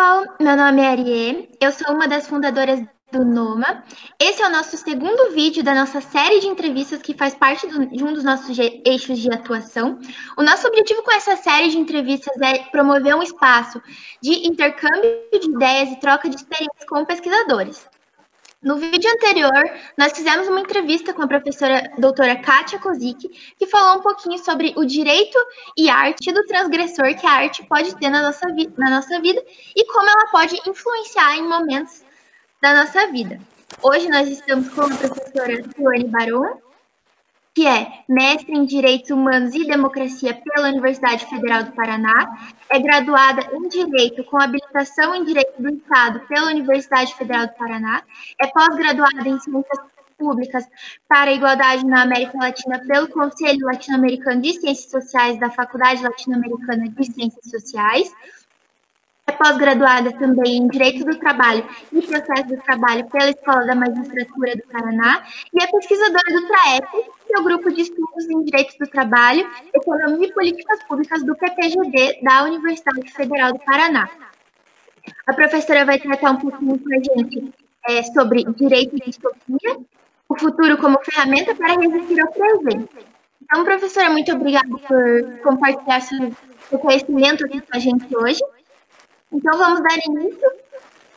pessoal, meu nome é Arie, eu sou uma das fundadoras do Noma. Esse é o nosso segundo vídeo da nossa série de entrevistas que faz parte de um dos nossos eixos de atuação. O nosso objetivo com essa série de entrevistas é promover um espaço de intercâmbio de ideias e troca de experiências com pesquisadores. No vídeo anterior, nós fizemos uma entrevista com a professora doutora Kátia Kozik, que falou um pouquinho sobre o direito e arte do transgressor que a arte pode ter na nossa vida e como ela pode influenciar em momentos da nossa vida. Hoje nós estamos com a professora Tuane Baron, que é mestre em Direitos Humanos e Democracia pela Universidade Federal do Paraná, é graduada em Direito com habilitação em Direito do Estado pela Universidade Federal do Paraná, é pós-graduada em Ciências Públicas para a Igualdade na América Latina pelo Conselho Latino-Americano de Ciências Sociais da Faculdade Latino-Americana de Ciências Sociais, é pós-graduada também em Direito do Trabalho e Processo do Trabalho pela Escola da Magistratura do Paraná e é pesquisadora do TRAEP, que é o Grupo de Estudos em Direitos do Trabalho, Economia e Políticas Públicas do PPGD da Universidade Federal do Paraná. A professora vai tratar um pouquinho com a gente sobre direito e distopia, o futuro como ferramenta para resistir ao presente. Então, professora, muito obrigada por compartilhar seu conhecimento aqui com a gente hoje. Então, vamos dar início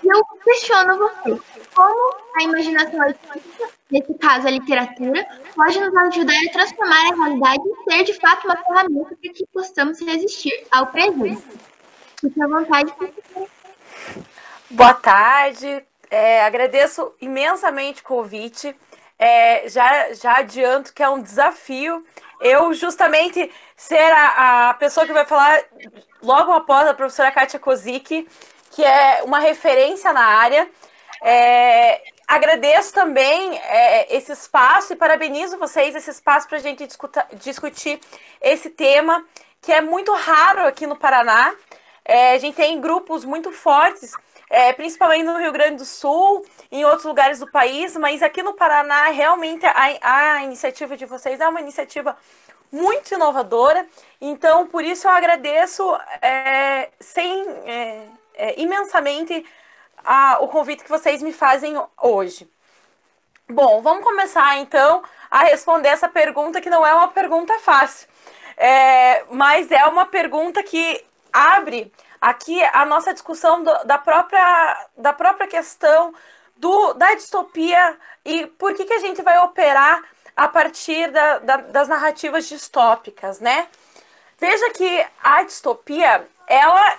e eu questiono você. Como a imaginação artística, nesse caso a literatura, pode nos ajudar a transformar a realidade e ser, de fato, uma ferramenta para que possamos resistir ao presente? Fique à vontade. Boa tarde. Agradeço imensamente o convite. Já adianto que é um desafio eu justamente ser a pessoa que vai falar logo após a professora Kátia Kozik, que é uma referência na área. Agradeço também esse espaço e parabenizo vocês esse espaço para a gente discutir esse tema, que é muito raro aqui no Paraná. A gente tem grupos muito fortes, principalmente no Rio Grande do Sul, em outros lugares do país, mas aqui no Paraná, realmente, a iniciativa de vocês é uma iniciativa muito inovadora, então, por isso eu agradeço imensamente o convite que vocês me fazem hoje. Bom, vamos começar, então, a responder essa pergunta, que não é uma pergunta fácil, mas é uma pergunta que abre aqui a nossa discussão da própria questão da distopia e por que a gente vai operar a partir das narrativas distópicas, né? Veja que a distopia, ela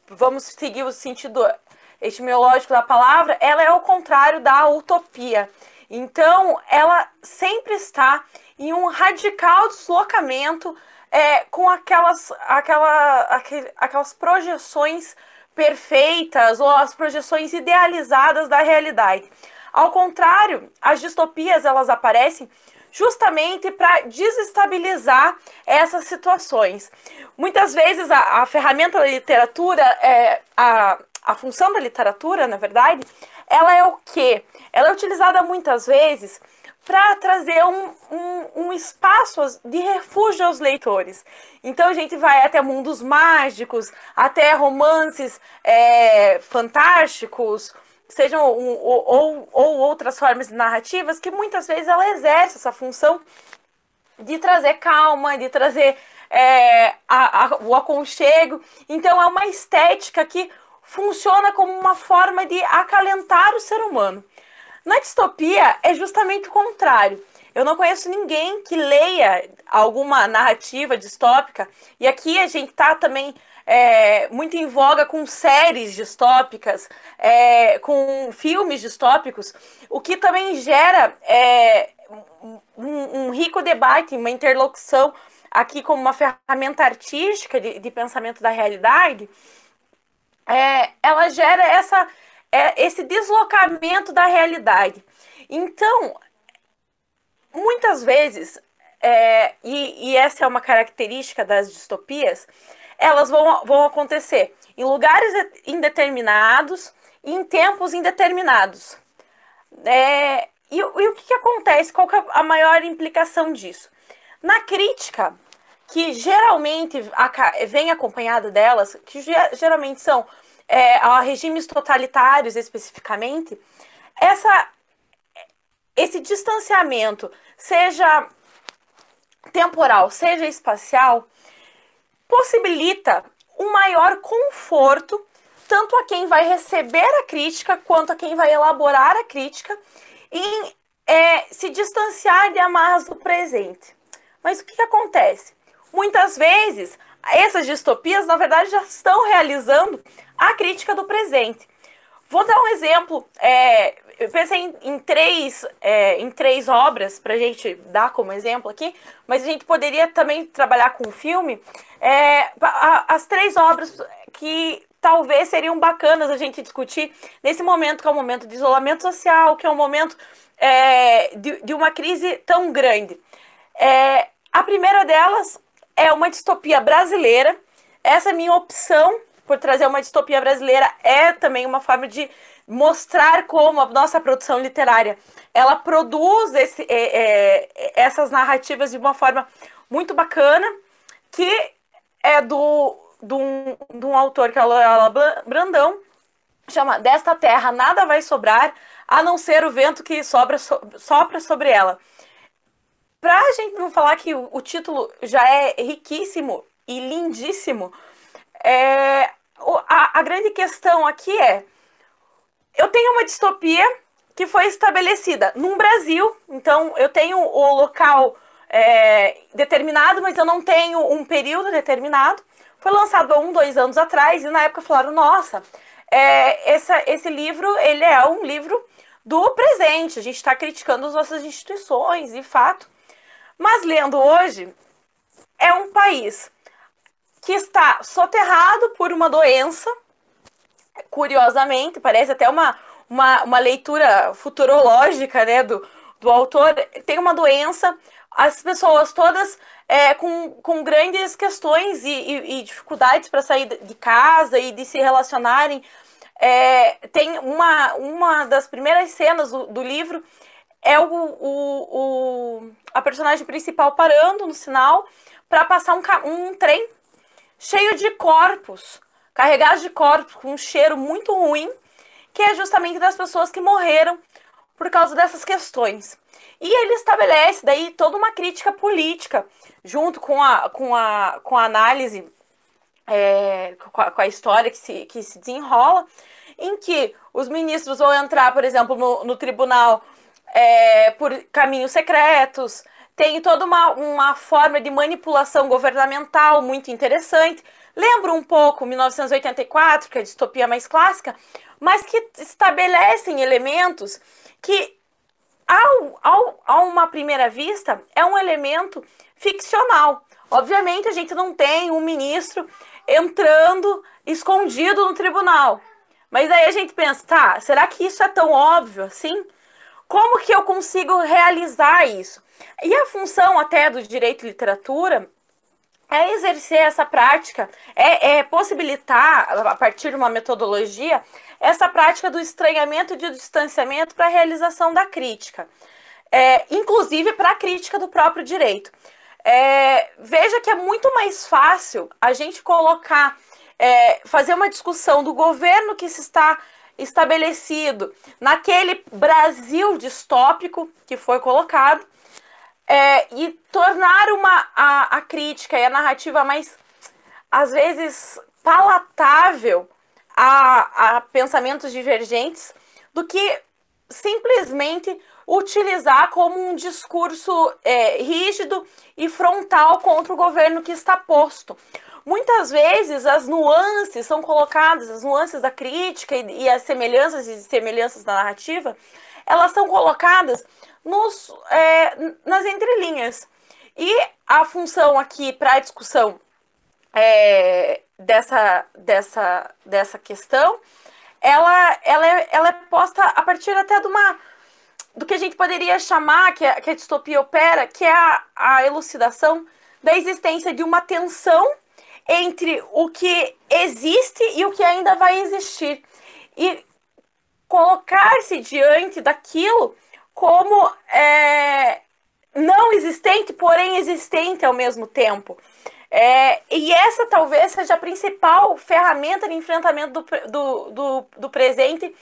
vamos seguir o sentido etimológico da palavra, ela é o contrário da utopia. Então, ela sempre está em um radical deslocamento com aquelas projeções perfeitas ou as projeções idealizadas da realidade. Ao contrário, as distopias elas aparecem justamente para desestabilizar essas situações. Muitas vezes a ferramenta da literatura, a função da literatura, na verdade, ela é o quê? Ela é utilizada muitas vezes para trazer um espaço de refúgio aos leitores. Então a gente vai até mundos mágicos, até romances fantásticos, sejam ou outras formas de narrativas, que muitas vezes ela exerce essa função de trazer calma, de trazer o aconchego. Então é uma estética que funciona como uma forma de acalentar o ser humano. Na distopia é justamente o contrário. Eu não conheço ninguém que leia alguma narrativa distópica, e aqui a gente está também muito em voga com séries distópicas, com filmes distópicos, o que também gera um rico debate, uma interlocução aqui como uma ferramenta artística de pensamento da realidade. Ela gera esse deslocamento da realidade. Então, muitas vezes, e essa é uma característica das distopias, elas vão acontecer em lugares indeterminados e em tempos indeterminados. E o que acontece? Qual que é a maior implicação disso? Na crítica, que geralmente vem acompanhada delas, que geralmente são a regimes totalitários especificamente, esse distanciamento, seja temporal, seja espacial, possibilita um maior conforto tanto a quem vai receber a crítica quanto a quem vai elaborar a crítica em se distanciar de amarras do presente. Mas o que acontece? Muitas vezes, essas distopias, na verdade, já estão realizando a crítica do presente. Vou dar um exemplo. Eu pensei em três obras, para a gente dar como exemplo aqui, mas a gente poderia também trabalhar com o filme. As 3 obras que talvez seriam bacanas a gente discutir nesse momento, que é um momento de isolamento social, que é um momento de uma crise tão grande. A primeira delas é uma distopia brasileira. Essa é a minha opção por trazer uma distopia brasileira, é também uma forma de mostrar como a nossa produção literária ela produz essas narrativas de uma forma muito bacana, que é de um autor que é a Loyola Brandão, chama Desta Terra Nada Vai Sobrar, a não ser o vento que sopra sobre ela. Pra gente não falar que o título já é riquíssimo e lindíssimo, a grande questão aqui eu tenho uma distopia que foi estabelecida num Brasil, então eu tenho o local determinado, mas eu não tenho um período determinado. Foi lançado há 2 anos atrás, e na época falaram, nossa, esse livro, ele é um livro do presente, a gente está criticando as nossas instituições, de fato. Mas lendo hoje, é um país que está soterrado por uma doença, curiosamente, parece até uma leitura futurológica, né, do autor. Tem uma doença, as pessoas todas com grandes questões e dificuldades para sair de casa e de se relacionarem. Tem uma das primeiras cenas do livro, a personagem principal parando no sinal para passar um trem cheio de corpos, carregados de corpos, com um cheiro muito ruim, que é justamente das pessoas que morreram por causa dessas questões. E ele estabelece daí toda uma crítica política, junto com a análise, com a história que se desenrola, em que os ministros vão entrar, por exemplo, no tribunal por caminhos secretos. Tem toda uma forma de manipulação governamental muito interessante. Lembra um pouco 1984, que é a distopia mais clássica, mas que estabelecem elementos que, a uma primeira vista, é um elemento ficcional. Obviamente, a gente não tem um ministro entrando escondido no tribunal. Mas aí a gente pensa, tá, será que isso é tão óbvio assim? Como que eu consigo realizar isso? E a função até do direito e literatura é exercer essa prática, possibilitar, a partir de uma metodologia, essa prática do estranhamento e do distanciamento para a realização da crítica, inclusive para a crítica do próprio direito. Veja que é muito mais fácil a gente colocar, fazer uma discussão do governo que se está estabelecido naquele Brasil distópico que foi colocado, e tornar a crítica e a narrativa mais, às vezes, palatável a pensamentos divergentes, do que simplesmente utilizar como um discurso rígido e frontal contra o governo que está posto. Muitas vezes as nuances são colocadas, as nuances da crítica e as semelhanças da narrativa, elas são colocadas nas entrelinhas. E a função aqui para a discussão dessa questão, ela é posta a partir até do que a gente poderia chamar, que a distopia opera, que é a elucidação da existência de uma tensão entre o que existe e o que ainda vai existir. E colocar-se diante daquilo como não existente, porém existente ao mesmo tempo. E essa talvez seja a principal ferramenta de enfrentamento do presente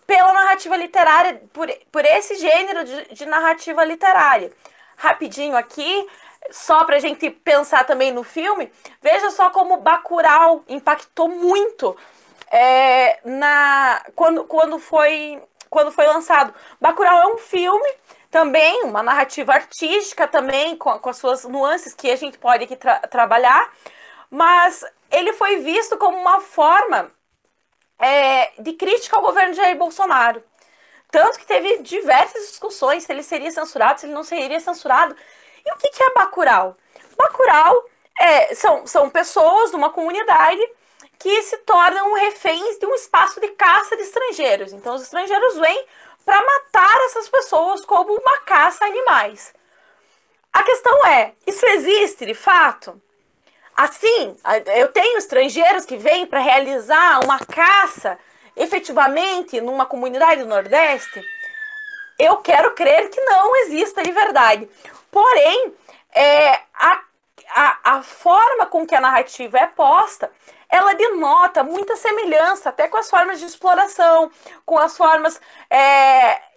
pela narrativa literária, por esse gênero de narrativa literária. Rapidinho aqui, só pra gente pensar também no filme, veja só como Bacurau impactou muito quando foi lançado. Bacurau é um filme, também uma narrativa artística, também com as suas nuances que a gente pode aqui trabalhar, mas ele foi visto como uma forma de crítica ao governo de Jair Bolsonaro. Tanto que teve diversas discussões se ele seria censurado, se ele não seria censurado. E o que é Bacurau? Bacurau são pessoas de uma comunidade que se tornam reféns de um espaço de caça de estrangeiros. Então os estrangeiros vêm para matar essas pessoas como uma caça a animais. A questão é, isso existe de fato? Assim, eu tenho estrangeiros que vêm para realizar uma caça efetivamente numa comunidade do Nordeste? Eu quero crer que não exista de verdade. Porém, a forma com que a narrativa é posta, ela denota muita semelhança até com as formas de exploração, com as formas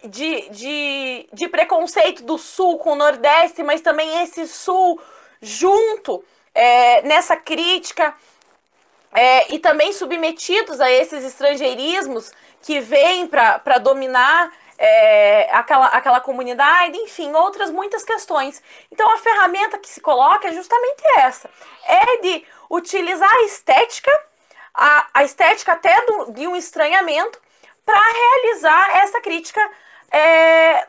de preconceito do Sul com o Nordeste, mas também esse Sul junto nessa crítica, e também submetidos a esses estrangeirismos que vêm para dominar aquela comunidade, enfim, outras muitas questões. Então a ferramenta que se coloca é justamente essa, de utilizar a estética, a estética até de um estranhamento, para realizar essa crítica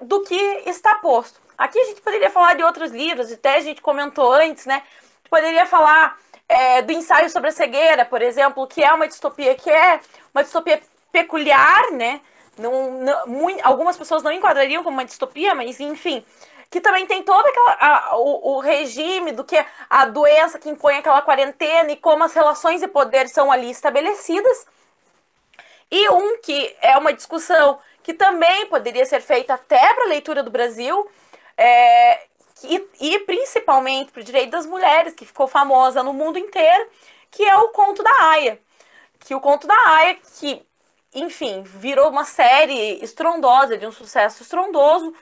do que está posto. Aqui a gente poderia falar de outros livros, até a gente comentou antes, né? Poderia falar do ensaio sobre a cegueira, por exemplo, que é uma distopia peculiar, né? Algumas pessoas não enquadrariam como uma distopia, mas enfim, que também tem todo o regime do que a doença que impõe aquela quarentena e como as relações de poder são ali estabelecidas. E que é uma discussão que também poderia ser feita até para a leitura do Brasil, e principalmente para o direito das mulheres, que ficou famosa no mundo inteiro, que é o Conto da Aia. Que o Conto da Aia, que, enfim, virou uma série estrondosa, de um sucesso estrondoso,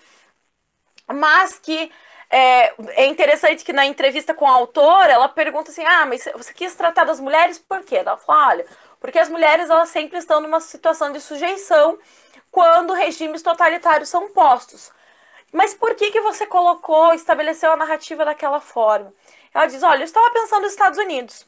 mas que é interessante que na entrevista com a autora, ela pergunta assim, mas você quis tratar das mulheres por quê? Ela fala, olha, porque as mulheres elas sempre estão numa situação de sujeição quando regimes totalitários são postos. Mas por que você estabeleceu a narrativa daquela forma? Ela diz, olha, eu estava pensando nos Estados Unidos.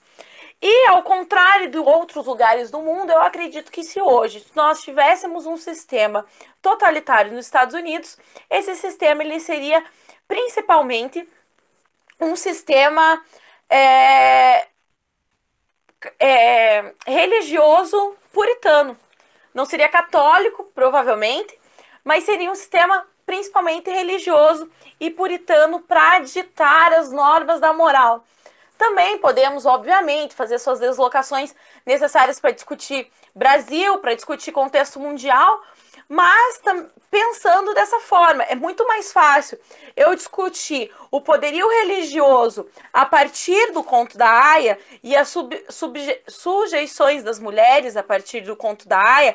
E, ao contrário de outros lugares do mundo, eu acredito que se hoje nós tivéssemos um sistema totalitário nos Estados Unidos, esse sistema ele seria principalmente um sistema religioso puritano. Não seria católico, provavelmente, mas seria um sistema principalmente religioso e puritano para ditar as normas da moral. Também podemos, obviamente, fazer suas deslocações necessárias para discutir Brasil, para discutir contexto mundial, mas pensando dessa forma, é muito mais fácil eu discutir o poderio religioso a partir do Conto da Aia e as sujeições das mulheres a partir do Conto da Aia,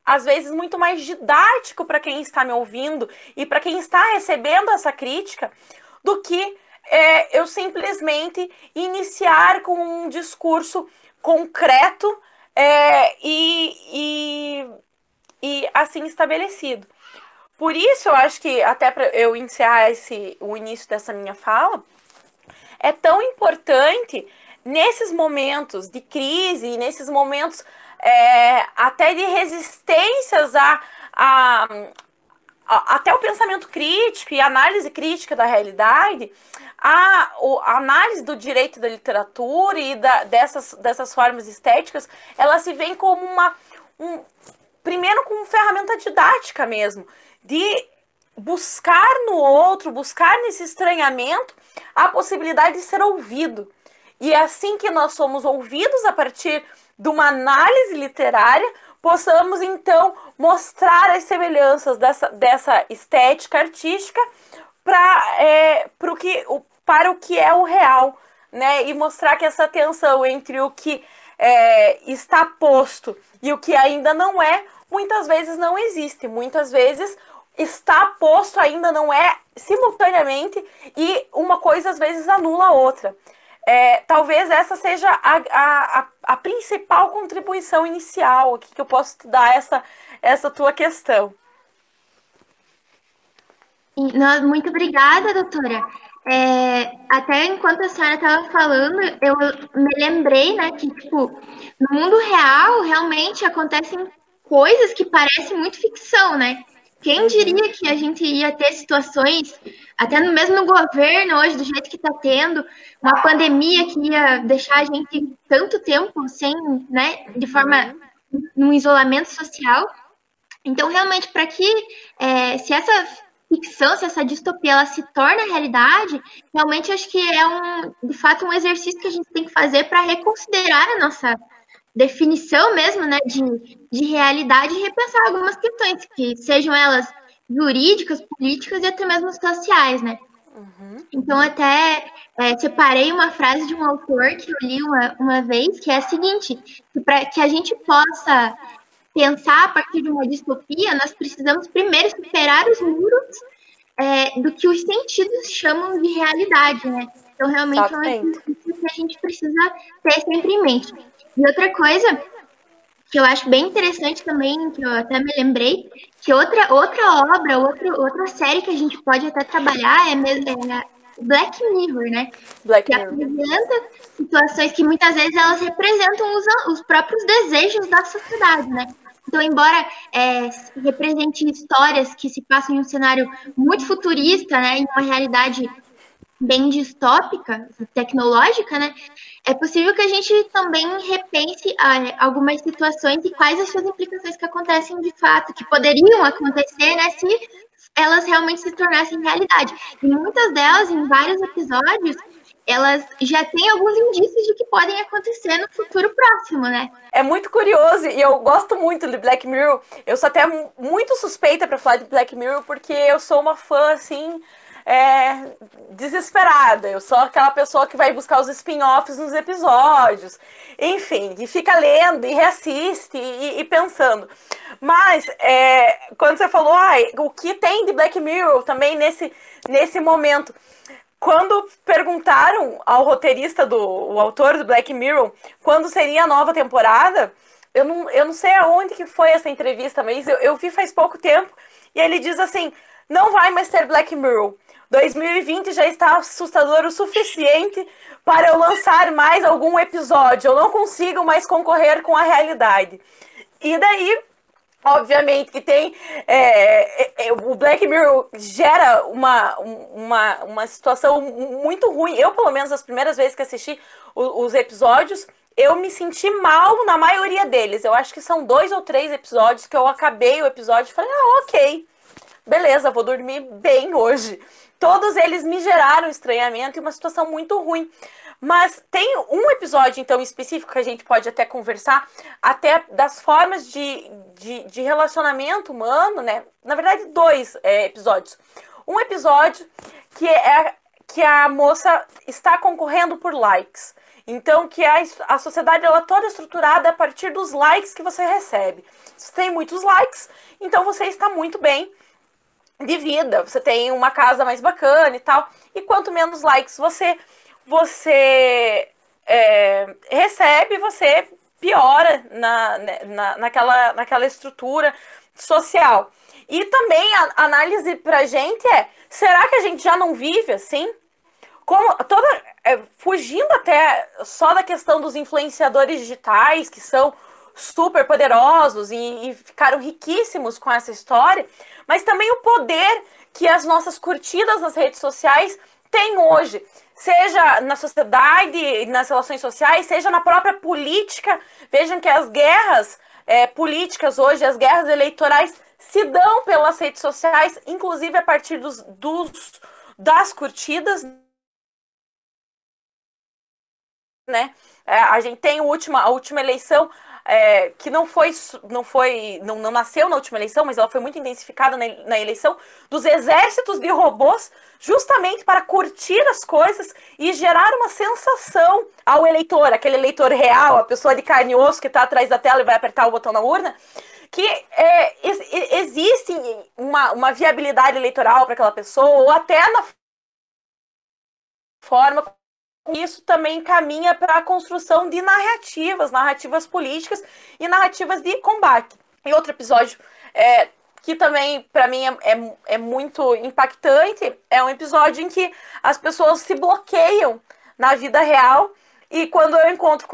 às vezes, muito mais didático para quem está me ouvindo e para quem está recebendo essa crítica, do que eu simplesmente iniciar com um discurso concreto e assim estabelecido. Por isso, eu acho que, até para eu encerrar o início dessa minha fala, é tão importante, nesses momentos de crise, nesses momentos até de resistências até o pensamento crítico e análise crítica da realidade, a análise do direito da literatura e dessas formas estéticas, ela se vê como primeiro como ferramenta didática mesmo, de buscar no outro, buscar nesse estranhamento a possibilidade de ser ouvido. E é assim que nós somos ouvidos a partir de uma análise literária, possamos então mostrar as semelhanças dessa estética artística para o que é o real, né, e mostrar que essa tensão entre o que está posto e o que ainda não é, muitas vezes não existe. Muitas vezes está posto ainda não é simultaneamente e uma coisa às vezes anula a outra. Talvez essa seja a principal contribuição inicial aqui que eu posso te dar essa tua questão. Muito obrigada, doutora. Até enquanto a senhora estava falando, eu me lembrei, né, que, tipo, no mundo real, realmente acontecem coisas que parecem muito ficção, né? Quem diria que a gente ia ter situações, até mesmo no governo hoje, do jeito que está tendo, uma pandemia que ia deixar a gente tanto tempo sem, né, de forma, num isolamento social. Então, realmente, para que, se essa ficção, se essa distopia ela se torna realidade, realmente acho que de fato, um exercício que a gente tem que fazer para reconsiderar a nossa definição mesmo, né, de realidade e repensar algumas questões, que sejam elas jurídicas, políticas e até mesmo sociais, né? Então, até separei uma frase de um autor que eu li uma vez, que é a seguinte, que para que a gente possa pensar a partir de uma distopia, nós precisamos primeiro superar os muros do que os sentidos chamam de realidade, né? Então, realmente, é um exercício que a gente precisa ter sempre em mente. E outra coisa que eu acho bem interessante também, que eu até me lembrei, que outra obra, outra série que a gente pode até trabalhar é Black Mirror, né? Que apresenta situações que muitas vezes elas representam os próprios desejos da sociedade, né? Então, embora represente histórias que se passam em um cenário muito futurista, né, em uma realidade bem distópica, tecnológica, né, é possível que a gente também repense algumas situações e quais as suas implicações que acontecem de fato, que poderiam acontecer, né, se elas realmente se tornassem realidade. E muitas delas, em vários episódios, elas já têm alguns indícios de que podem acontecer no futuro próximo, né? É muito curioso e eu gosto muito de Black Mirror. Eu sou até muito suspeita para falar de Black Mirror porque eu sou uma fã, assim, desesperada. Eu sou aquela pessoa que vai buscar os spin-offs nos episódios. Enfim, e fica lendo e reassiste e pensando. Mas, quando você falou, o que tem de Black Mirror também nesse momento... Quando perguntaram ao roteirista, o autor do Black Mirror, quando seria a nova temporada, eu não sei aonde que foi essa entrevista, mas eu vi faz pouco tempo, e ele diz assim, não vai mais ter Black Mirror. 2020 já está assustador o suficiente para eu lançar mais algum episódio. Eu não consigo mais concorrer com a realidade. E daí... Obviamente que tem... o Black Mirror gera uma situação muito ruim. Eu, pelo menos, as primeiras vezes que assisti os episódios, eu me senti mal na maioria deles. Eu acho que são 2 ou 3 episódios que eu acabei o episódio e falei, ok, beleza, vou dormir bem hoje. Todos eles me geraram estranhamento e uma situação muito ruim. Mas tem um episódio, então, específico que a gente pode até conversar, até das formas de relacionamento humano, né? Na verdade, 2 episódios. Um episódio que a moça está concorrendo por likes. Então, que a sociedade ela é toda estruturada a partir dos likes que você recebe. Se você tem muitos likes, então você está muito bem de vida. Você tem uma casa mais bacana e tal. E quanto menos likes você recebe, você piora naquela estrutura social. E também a análise pra gente será que a gente já não vive assim? Fugindo até só da questão dos influenciadores digitais, que são super poderosos e ficaram riquíssimos com essa história, mas também o poder que as nossas curtidas nas redes sociais têm hoje. Seja na sociedade, nas relações sociais, seja na própria política. Vejam que as guerras políticas hoje, as guerras eleitorais, se dão pelas redes sociais, inclusive a partir das curtidas. né? A gente tem a última eleição, que não nasceu na última eleição, mas ela foi muito intensificada na eleição, dos exércitos de robôs, justamente para curtir as coisas e gerar uma sensação ao eleitor, aquele eleitor real, a pessoa de carne e osso que está atrás da tela e vai apertar o botão na urna, que existe uma viabilidade eleitoral para aquela pessoa, ou até na forma. Isso também caminha para a construção de narrativas políticas e narrativas de combate. E outro episódio que também, para mim, é muito impactante, é um episódio em que as pessoas se bloqueiam na vida real, e quando eu encontro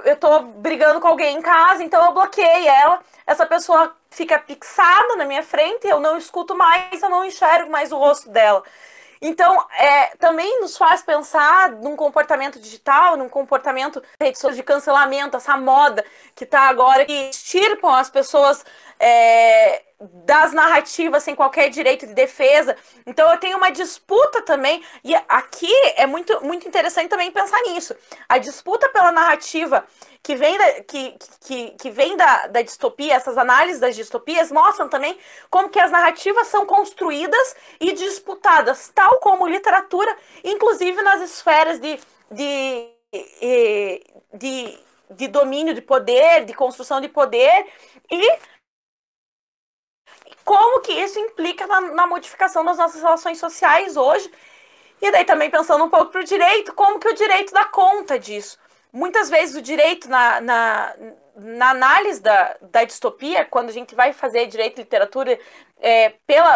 eu tô brigando com alguém em casa, então eu bloqueei ela, essa pessoa fica fixada na minha frente, eu não escuto mais, eu não enxergo mais o rosto dela. Então, também nos faz pensar num comportamento digital, num comportamento de cancelamento, essa moda que está agora, que extirpam as pessoas das narrativas sem qualquer direito de defesa. Então, eu tenho uma disputa também, e aqui é muito, muito interessante também pensar nisso. A disputa pela narrativa que vem da distopia, essas análises das distopias mostram também como que as narrativas são construídas e disputadas, tal como literatura, inclusive nas esferas de domínio de poder, de construção de poder, e como que isso implica na modificação das nossas relações sociais hoje. E daí também pensando um pouco para o direito, como que o direito dá conta disso. Muitas vezes o direito, na análise da distopia, quando a gente vai fazer direito e literatura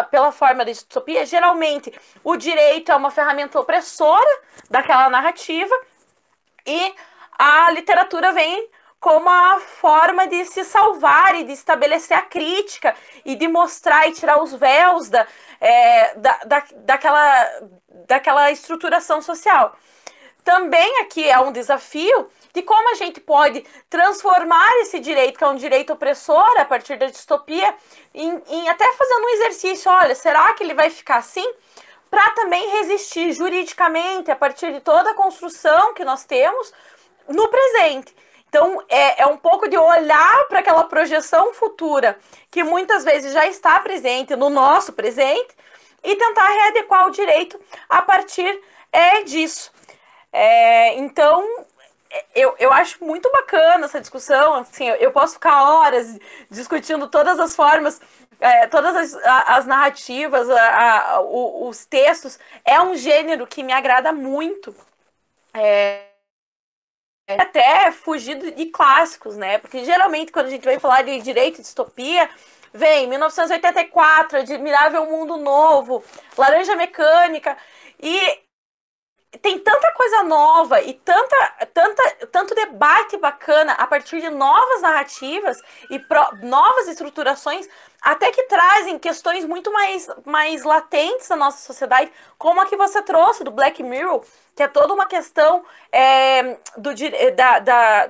pela forma da distopia, geralmente o direito é uma ferramenta opressora daquela narrativa, e a literatura vem como a forma de se salvar e de estabelecer a crítica e de mostrar e tirar os véus daquela estruturação social. Também aqui é um desafio de como a gente pode transformar esse direito, que é um direito opressor, a partir da distopia, em até fazendo um exercício, olha, será que ele vai ficar assim? Para também resistir juridicamente, a partir de toda a construção que nós temos no presente. Então, é um pouco de olhar para aquela projeção futura, que muitas vezes já está presente no nosso presente, e tentar readequar o direito a partir disso. Então, eu acho muito bacana essa discussão. Assim, eu posso ficar horas discutindo todas as formas, todas as narrativas, os textos. É um gênero que me agrada muito. Até fugir de clássicos, né? Porque geralmente quando a gente vai falar de direito e distopia, vem 1984, Admirável Mundo Novo, Laranja Mecânica, e tem tanta coisa nova e tanto debate bacana a partir de novas narrativas e novas estruturações, até que trazem questões muito mais latentes da nossa sociedade, como a que você trouxe do Black Mirror, que é toda uma questão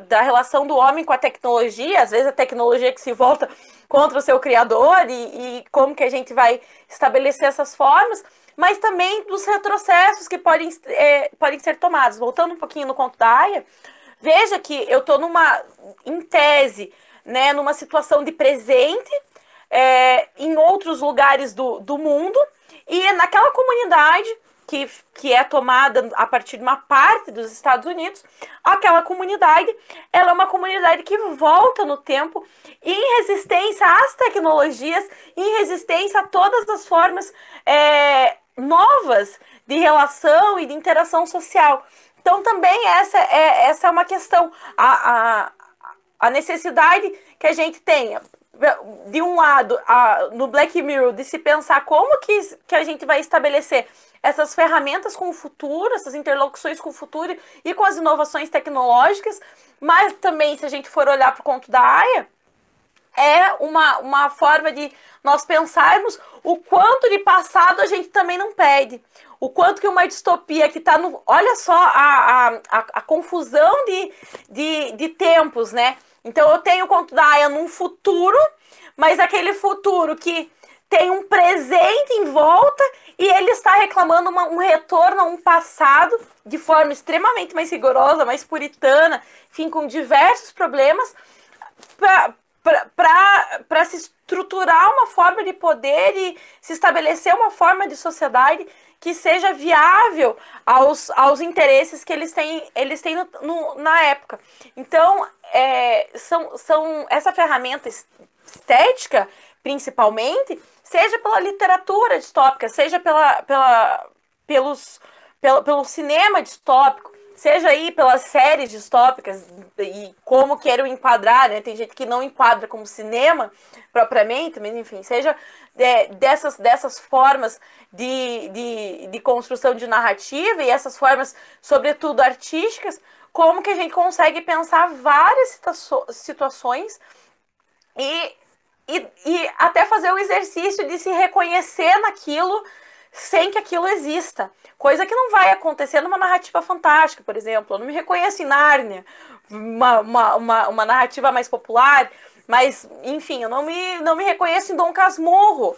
da relação do homem com a tecnologia, às vezes a tecnologia que se volta contra o seu criador, e como que a gente vai estabelecer essas formas, mas também dos retrocessos que podem ser tomados. Voltando um pouquinho no conto da Aya, veja que eu estou em tese, né, numa situação de presente, em outros lugares do mundo, e naquela comunidade que é tomada a partir de uma parte dos Estados Unidos, aquela comunidade, ela é uma comunidade que volta no tempo em resistência às tecnologias, em resistência a todas as formas novas de relação e de interação social. Então também essa é uma questão, a necessidade que a gente tenha, de um lado, no Black Mirror, de se pensar como que a gente vai estabelecer essas ferramentas com o futuro, essas interlocuções com o futuro e com as inovações tecnológicas, mas também, se a gente for olhar para o conto da Aya, é uma forma de nós pensarmos o quanto de passado a gente também não perde, o quanto que uma distopia que está no... Olha só a confusão de tempos, né? Então eu tenho o conto da Aya num futuro, mas aquele futuro que tem um presente em volta e ele está reclamando um retorno a um passado de forma extremamente mais rigorosa, mais puritana, enfim, com diversos problemas, para se estruturar uma forma de poder e se estabelecer uma forma de sociedade que seja viável aos interesses que eles têm na época. Então, essa ferramenta estética, principalmente, seja pela literatura distópica, seja pelo cinema distópico, seja aí pelas séries distópicas e como queiram enquadrar, né? Tem gente que não enquadra como cinema propriamente, mas enfim, seja dessas formas de construção de narrativa e essas formas, sobretudo, artísticas, como que a gente consegue pensar várias situações e até fazer o exercício de se reconhecer naquilo sem que aquilo exista. Coisa que não vai acontecer numa narrativa fantástica, por exemplo. Eu não me reconheço em Nárnia, uma narrativa mais popular, mas, enfim, eu não me reconheço em Dom Casmurro.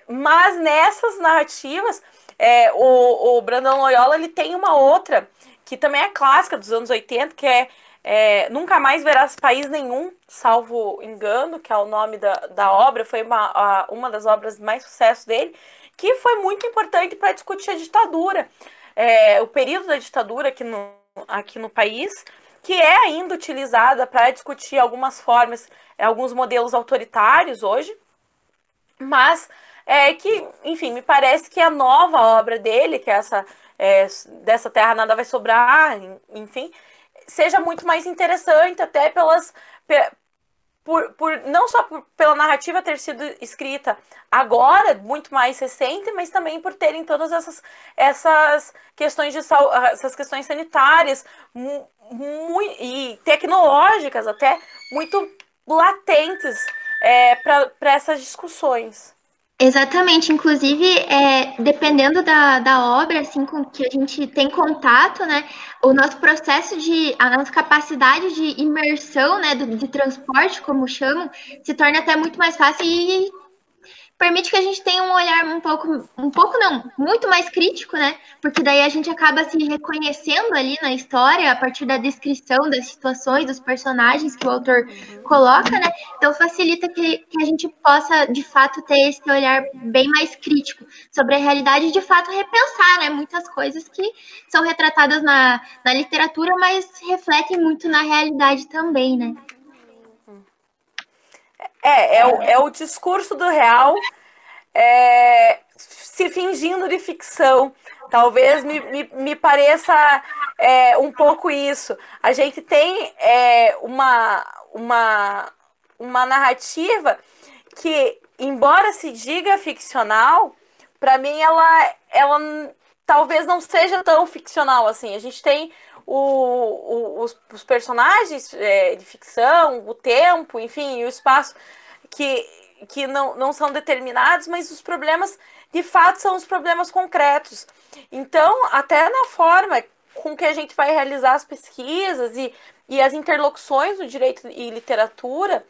Mas nessas narrativas, o Brandon Loyola ele tem uma outra, que também é clássica dos anos 80, que Nunca Mais Verás País Nenhum, salvo engano, que é o nome da obra, foi uma das obras de mais sucesso dele, que foi muito importante para discutir a ditadura, o período da ditadura aqui no país, que é ainda utilizada para discutir algumas formas, alguns modelos autoritários hoje, mas que, enfim, me parece que a nova obra dele, que é Dessa Terra Nada Vai Sobrar, enfim, seja muito mais interessante, até não só pela narrativa ter sido escrita agora, muito mais recente, mas também por terem todas essas questões essas questões sanitárias e tecnológicas até muito latentes para essas discussões. Exatamente, inclusive, dependendo da obra, assim, com que a gente tem contato, né, o nosso processo a nossa capacidade de imersão, né, de transporte, como chamam, se torna até muito mais fácil e permite que a gente tenha um olhar muito mais crítico, né? Porque daí a gente acaba se reconhecendo ali na história a partir da descrição das situações, dos personagens que o autor coloca, né? Então facilita que a gente possa, de fato, ter esse olhar bem mais crítico sobre a realidade e, de fato, repensar, né? Muitas coisas que são retratadas na literatura, mas refletem muito na realidade também, né? É o discurso do real se fingindo de ficção. Talvez me pareça um pouco isso. A gente tem uma narrativa que, embora se diga ficcional, para mim ela talvez não seja tão ficcional assim. A gente tem os personagens de ficção, o tempo, enfim, e o espaço que não são determinados, mas os problemas, de fato, são os problemas concretos. Então, até na forma com que a gente vai realizar as pesquisas e as interlocuções do direito e literatura,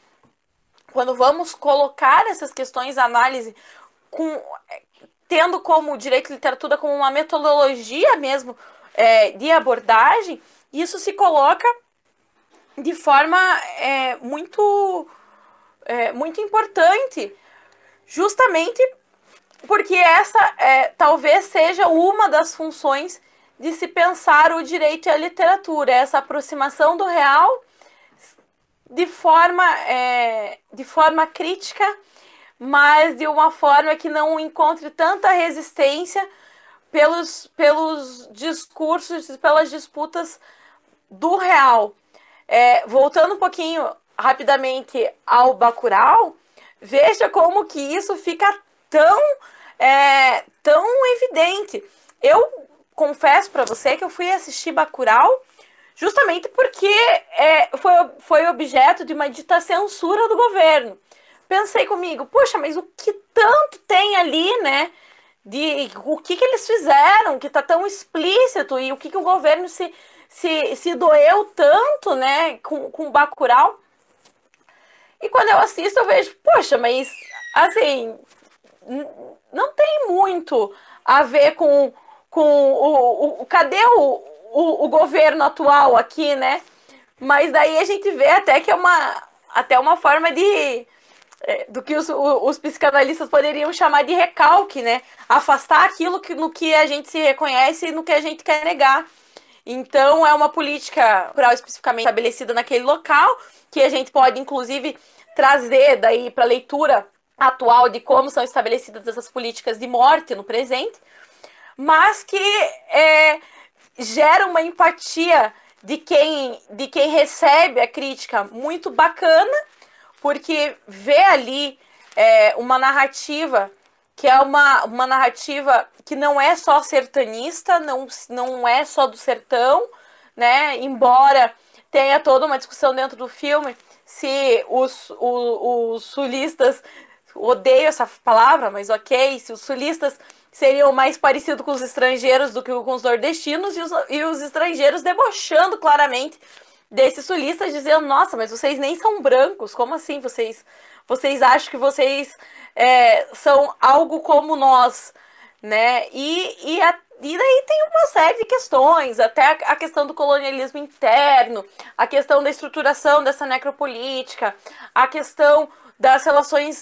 quando vamos colocar essas questões de análise, tendo como direito e literatura como uma metodologia mesmo de abordagem, isso se coloca de forma muito importante, justamente porque essa talvez seja uma das funções de se pensar o direito e a literatura, essa aproximação do real de forma crítica, mas de uma forma que não encontre tanta resistência pelos discursos e pelas disputas do real. Voltando um pouquinho rapidamente ao Bacurau, veja como que isso fica tão evidente. Eu confesso para você que eu fui assistir Bacurau justamente porque foi objeto de uma dita censura do governo. Pensei comigo, poxa, mas o que tanto tem ali, né? O que eles fizeram, que tá tão explícito, e o que o governo se doeu tanto, né, com Bacurau. E quando eu assisto, eu vejo, poxa, mas assim, não tem muito a ver com cadê o governo atual aqui, né? Mas daí a gente vê até que é até uma forma do que os psicanalistas poderiam chamar de recalque, né? Afastar aquilo no que a gente se reconhece e no que a gente quer negar. Então, é uma política cultural especificamente estabelecida naquele local, que a gente pode, inclusive, trazer daí para a leitura atual de como são estabelecidas essas políticas de morte no presente, mas que gera uma empatia de quem recebe a crítica muito bacana, porque vê ali uma narrativa que é uma narrativa que não é só sertanista, não é só do sertão, né? Embora tenha toda uma discussão dentro do filme se os sulistas, odeio essa palavra, mas ok, se os sulistas seriam mais parecidos com os estrangeiros do que com os nordestinos, e os estrangeiros debochando claramente desses sulistas, dizendo, nossa, mas vocês nem são brancos, como assim vocês acham que vocês são algo como nós, né? E daí tem uma série de questões, até a questão do colonialismo interno, a questão da estruturação dessa necropolítica, a questão das relações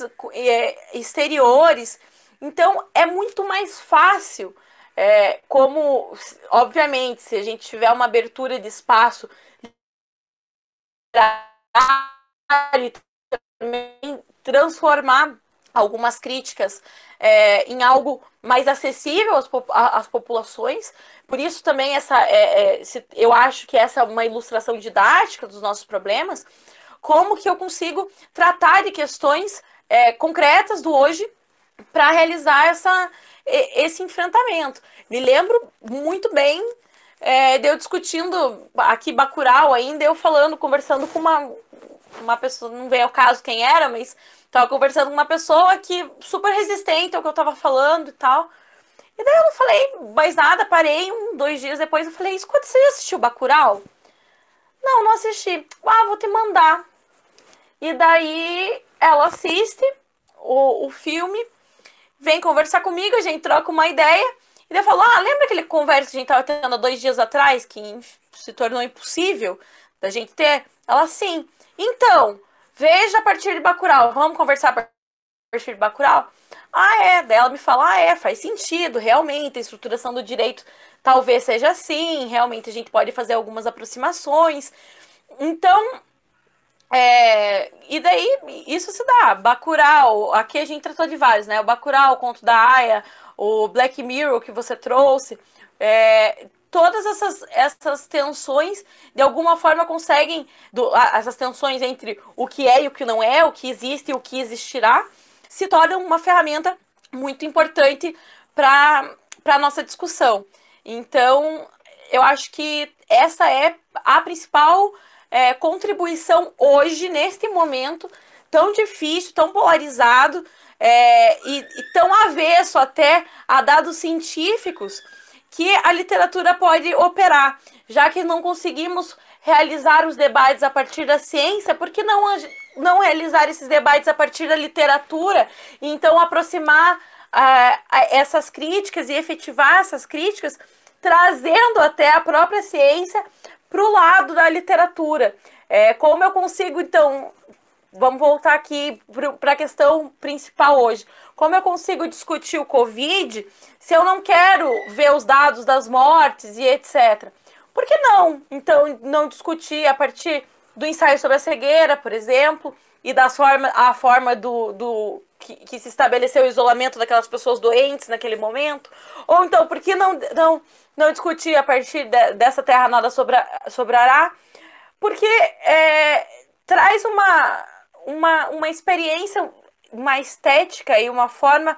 exteriores. Então, é muito mais fácil, como, obviamente, se a gente tiver uma abertura de espaço também transformar algumas críticas em algo mais acessível às populações. Por isso também eu acho que essa é uma ilustração didática dos nossos problemas. Como que eu consigo tratar de questões concretas do hoje para realizar esse enfrentamento. Me lembro muito bem de eu discutindo aqui Bacurau ainda, eu conversando com uma pessoa, não veio ao caso quem era, mas tava conversando com uma pessoa que super resistente ao que eu tava falando e tal. E daí eu não falei mais nada, parei 2 dias depois, eu falei, escuta, você já assistiu Bacurau? Não assisti. Ah, vou te mandar. E daí ela assiste o filme, vem conversar comigo, a gente troca uma ideia, e daí eu falo, lembra aquele conversa que a gente tava tendo há 2 dias atrás, que se tornou impossível da gente ter? Ela, sim. Então, veja a partir de Bacurau, vamos conversar a partir de Bacurau? Daí ela me fala, faz sentido, realmente, a estruturação do direito talvez seja assim, realmente a gente pode fazer algumas aproximações. Então, e daí isso se dá. Bacurau, aqui a gente tratou de vários, né? O Bacurau, o Conto da Aia, o Black Mirror que você trouxe, todas essas tensões, de alguma forma, conseguem, essas tensões entre o que é e o que não é, o que existe e o que existirá, se tornam uma ferramenta muito importante para a nossa discussão. Então, eu acho que essa é a principal contribuição hoje, neste momento tão difícil, tão polarizado e tão avesso até a dados científicos que a literatura pode operar, já que não conseguimos realizar os debates a partir da ciência, por que não realizar esses debates a partir da literatura e então aproximar essas críticas e efetivar essas críticas, trazendo até a própria ciência para o lado da literatura. Como eu consigo, então, vamos voltar aqui para a questão principal hoje. Como eu consigo discutir o Covid se eu não quero ver os dados das mortes e etc? Por que não? Então, não discutir a partir do ensaio sobre a cegueira, por exemplo, e a forma que se estabeleceu o isolamento daquelas pessoas doentes naquele momento? Ou então, por que não discutir a partir dessa terra nada sobrará? Porque traz uma experiência, uma estética e uma forma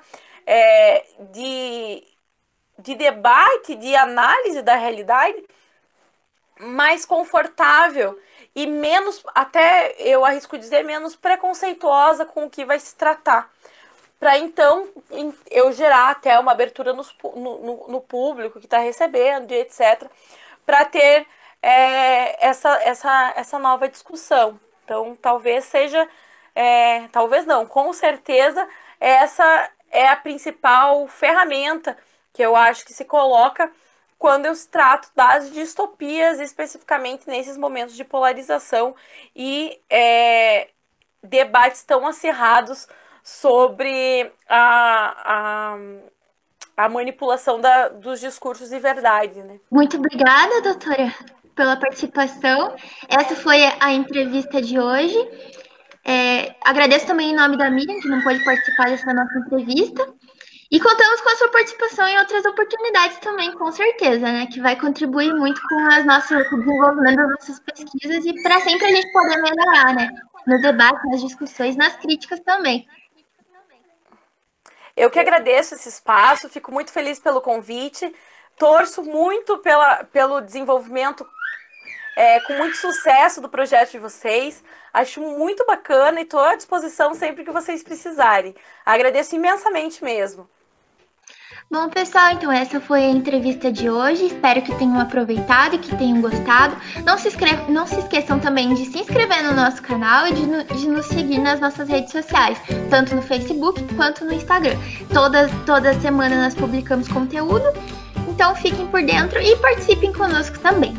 de debate, de análise da realidade mais confortável e menos, até eu arrisco dizer, menos preconceituosa com o que vai se tratar. Para então eu gerar até uma abertura no público que está recebendo, etc., para ter essa nova discussão. Então, talvez seja, talvez não, com certeza essa é a principal ferramenta que eu acho que se coloca quando eu trato das distopias, especificamente nesses momentos de polarização e debates tão acirrados sobre a manipulação dos discursos e verdade, né? Muito obrigada, doutora, pela participação. Essa foi a entrevista de hoje. Agradeço também em nome da Miriam, que não pôde participar dessa nossa entrevista. E contamos com a sua participação em outras oportunidades também, com certeza, né? Que vai contribuir muito com o desenvolvimento das nossas pesquisas e para sempre a gente poder melhorar, né? Nos debates, nas discussões, nas críticas também. Eu que agradeço esse espaço, fico muito feliz pelo convite, torço muito pelo desenvolvimento com muito sucesso do projeto de vocês. Acho muito bacana e estou à disposição sempre que vocês precisarem. Agradeço imensamente mesmo. Bom, pessoal, então essa foi a entrevista de hoje. Espero que tenham aproveitado e que tenham gostado. Não se esqueçam também de se inscrever no nosso canal e de nos seguir nas nossas redes sociais, tanto no Facebook quanto no Instagram. Toda semana nós publicamos conteúdo, então fiquem por dentro e participem conosco também.